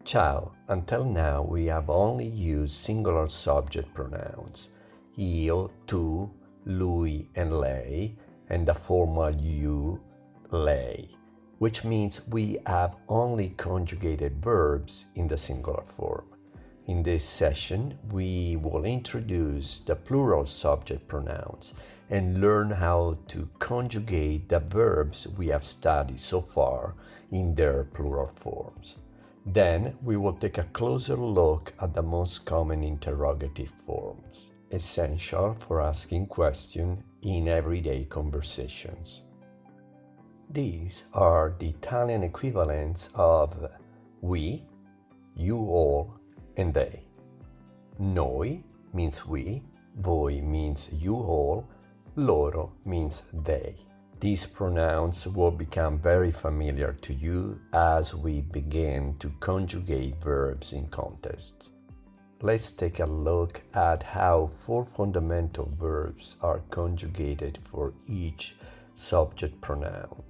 Ciao, until now we have only used singular subject pronouns, io, tu, lui and lei, and the formal you, lei, which means we have only conjugated verbs in the singular form. In this session, we will introduce the plural subject pronouns and learn how to conjugate the verbs we have studied so far in their plural forms. Then we will take a closer look at the most common interrogative forms, essential for asking questions in everyday conversations. These are the Italian equivalents of we, you all, and they. Noi means we, voi means you all, loro means they. These pronouns will become very familiar to you as we begin to conjugate verbs in contexts. Let's take a look at how 4 fundamental verbs are conjugated for each subject pronoun.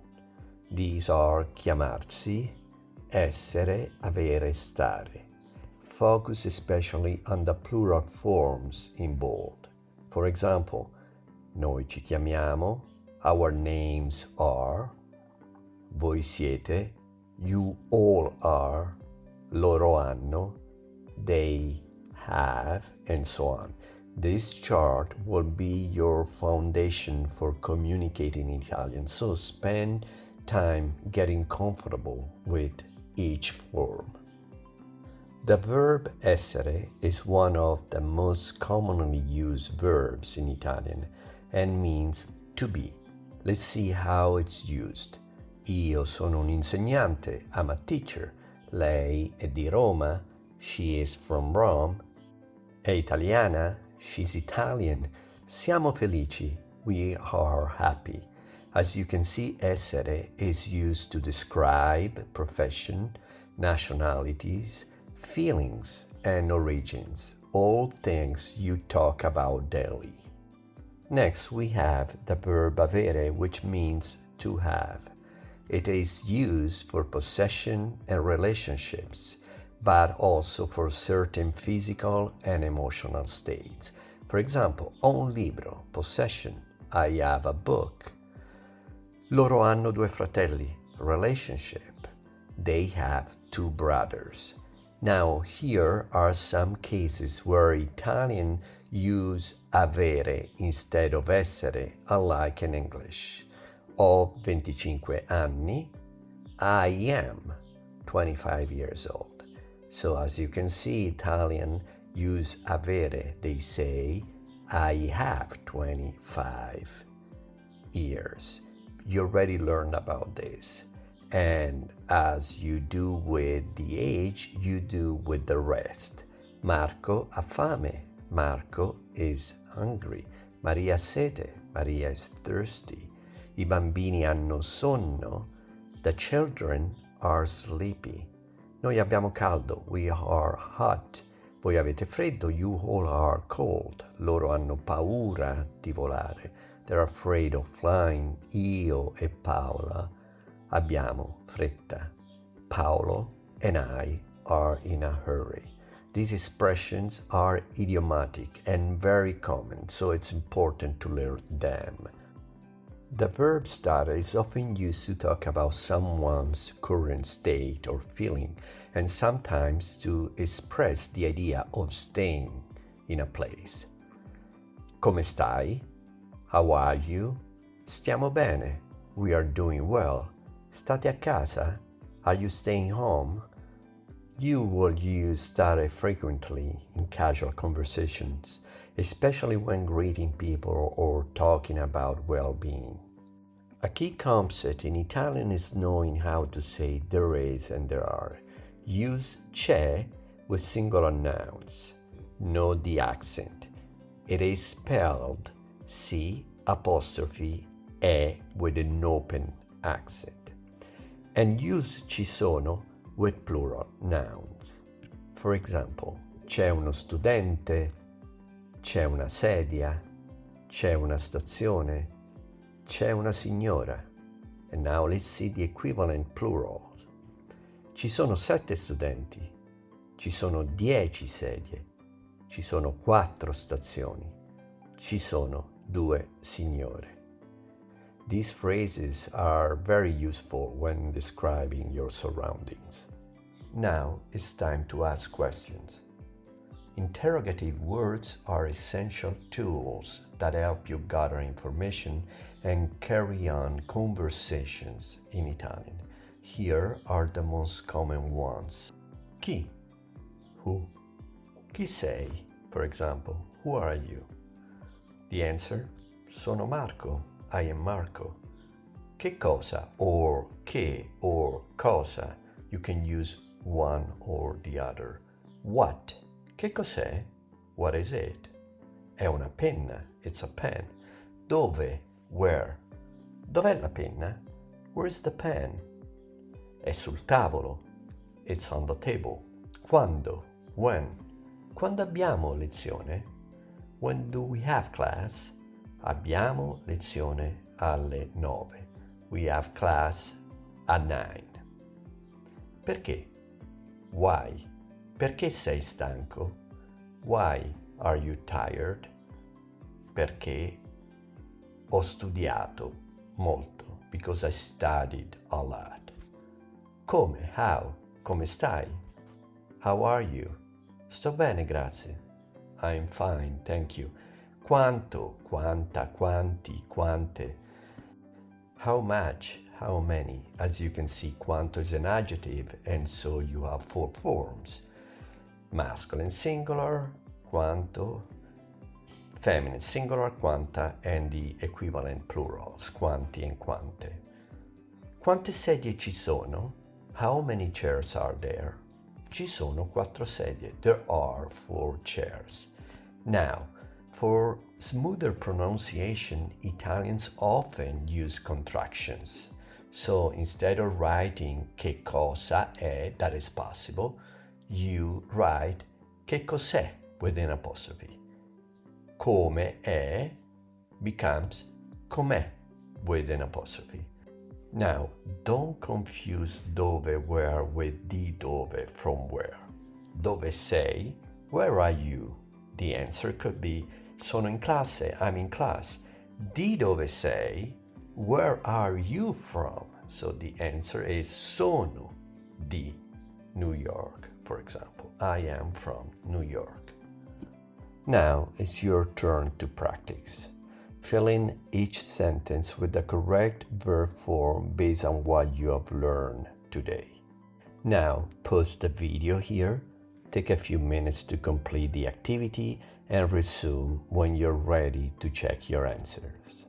These are chiamarsi, essere, avere, stare. Focus especially on the plural forms in bold. For example, noi ci chiamiamo, our names are, voi siete, you all are, loro hanno, they have, and so on. This chart will be your foundation for communicating in Italian, so spend time getting comfortable with each form. The verb essere is one of the most commonly used verbs in Italian and means to be. Let's see how it's used. Io sono un insegnante, I'm a teacher. Lei è di Roma, she is from Rome. È italiana, she's Italian. Siamo felici, we are happy. As you can see, essere is used to describe profession, nationalities, feelings, and origins, all things you talk about daily. Next, we have the verb avere, which means to have. It is used for possession and relationships, but also for certain physical and emotional states. For example, ho un libro, possession, I have a book. Loro hanno 2 fratelli, relationship. They have 2 brothers. Now, here are some cases where Italian use avere instead of essere, unlike in English. Ho 25 anni, I am 25 years old. So as you can see, Italian use avere. They say, I have 25 years. You already learned about this. And as you do with the age, you do with the rest. Marco ha fame. Marco is hungry. Maria ha sete. Maria is thirsty. I bambini hanno sonno. The children are sleepy. Noi abbiamo caldo. We are hot. Voi avete freddo. You all are cold. Loro hanno paura di volare. They're afraid of flying. Io e Paola abbiamo fretta. Paolo and I are in a hurry. These expressions are idiomatic and very common, so it's important to learn them. The verb stare is often used to talk about someone's current state or feeling, and sometimes to express the idea of staying in a place. Come stai? How are you? Stiamo bene. We are doing well. State a casa? Are you staying home? You will use stare frequently in casual conversations, especially when greeting people or talking about well-being. A key concept in Italian is knowing how to say there is and there are. Use c'è with singular nouns. Note the accent. It is spelled C'' E with an open accent. And use ci sono with plural nouns. For example, c'è uno studente, c'è una sedia, c'è una stazione, c'è una signora. And now let's see the equivalent plurals. Ci sono 7 studenti, Ci sono 10 sedie. Ci sono 4 stazioni. Ci sono 2 signore. These phrases are very useful when describing your surroundings. Now it's time to ask questions. Interrogative words are essential tools that help you gather information and carry on conversations in Italian. Here are the most common ones. Chi? Who? Chi sei? For example, who are you? The answer? Sono Marco. I am Marco. Che cosa or che or cosa? You can use one or the other. What? Che cos'è? What is it? È una penna. It's a pen. Dove? Where? Dov'è la penna? Where's the pen? È sul tavolo. It's on the table. Quando? When? Quando abbiamo lezione? When do we have class? Abbiamo lezione alle 9. We have class at 9. Perché? Why? Perché sei stanco? Why are you tired? Perché ho studiato molto. Because I studied a lot. Come? How? Come stai? How are you? Sto bene, grazie. I'm fine, thank you. Quanto, quanta, quanti, quante. How much, how many. As you can see, quanto is an adjective, and so you have 4 forms. Masculine singular, quanto, feminine singular, quanta, and the equivalent plurals, quanti and quante. Quante sedie ci sono? How many chairs are there? Ci sono 4 sedie. There are 4 chairs. Now, for smoother pronunciation, Italians often use contractions. So instead of writing che cosa è, that is possible, you write che cos'è with an apostrophe. Come è becomes com'è with an apostrophe. Now, don't confuse dove, where with di dove, from where. Dove sei? Where are you? The answer could be sono in classe, I'm in class. Di dove sei? Where are you from? So the answer is sono di New York, for example. I am from New York. Now it's your turn to practice. Fill in each sentence with the correct verb form based on what you have learned today. Now pause the video here, take a few minutes to complete the activity, and resume when you're ready to check your answers.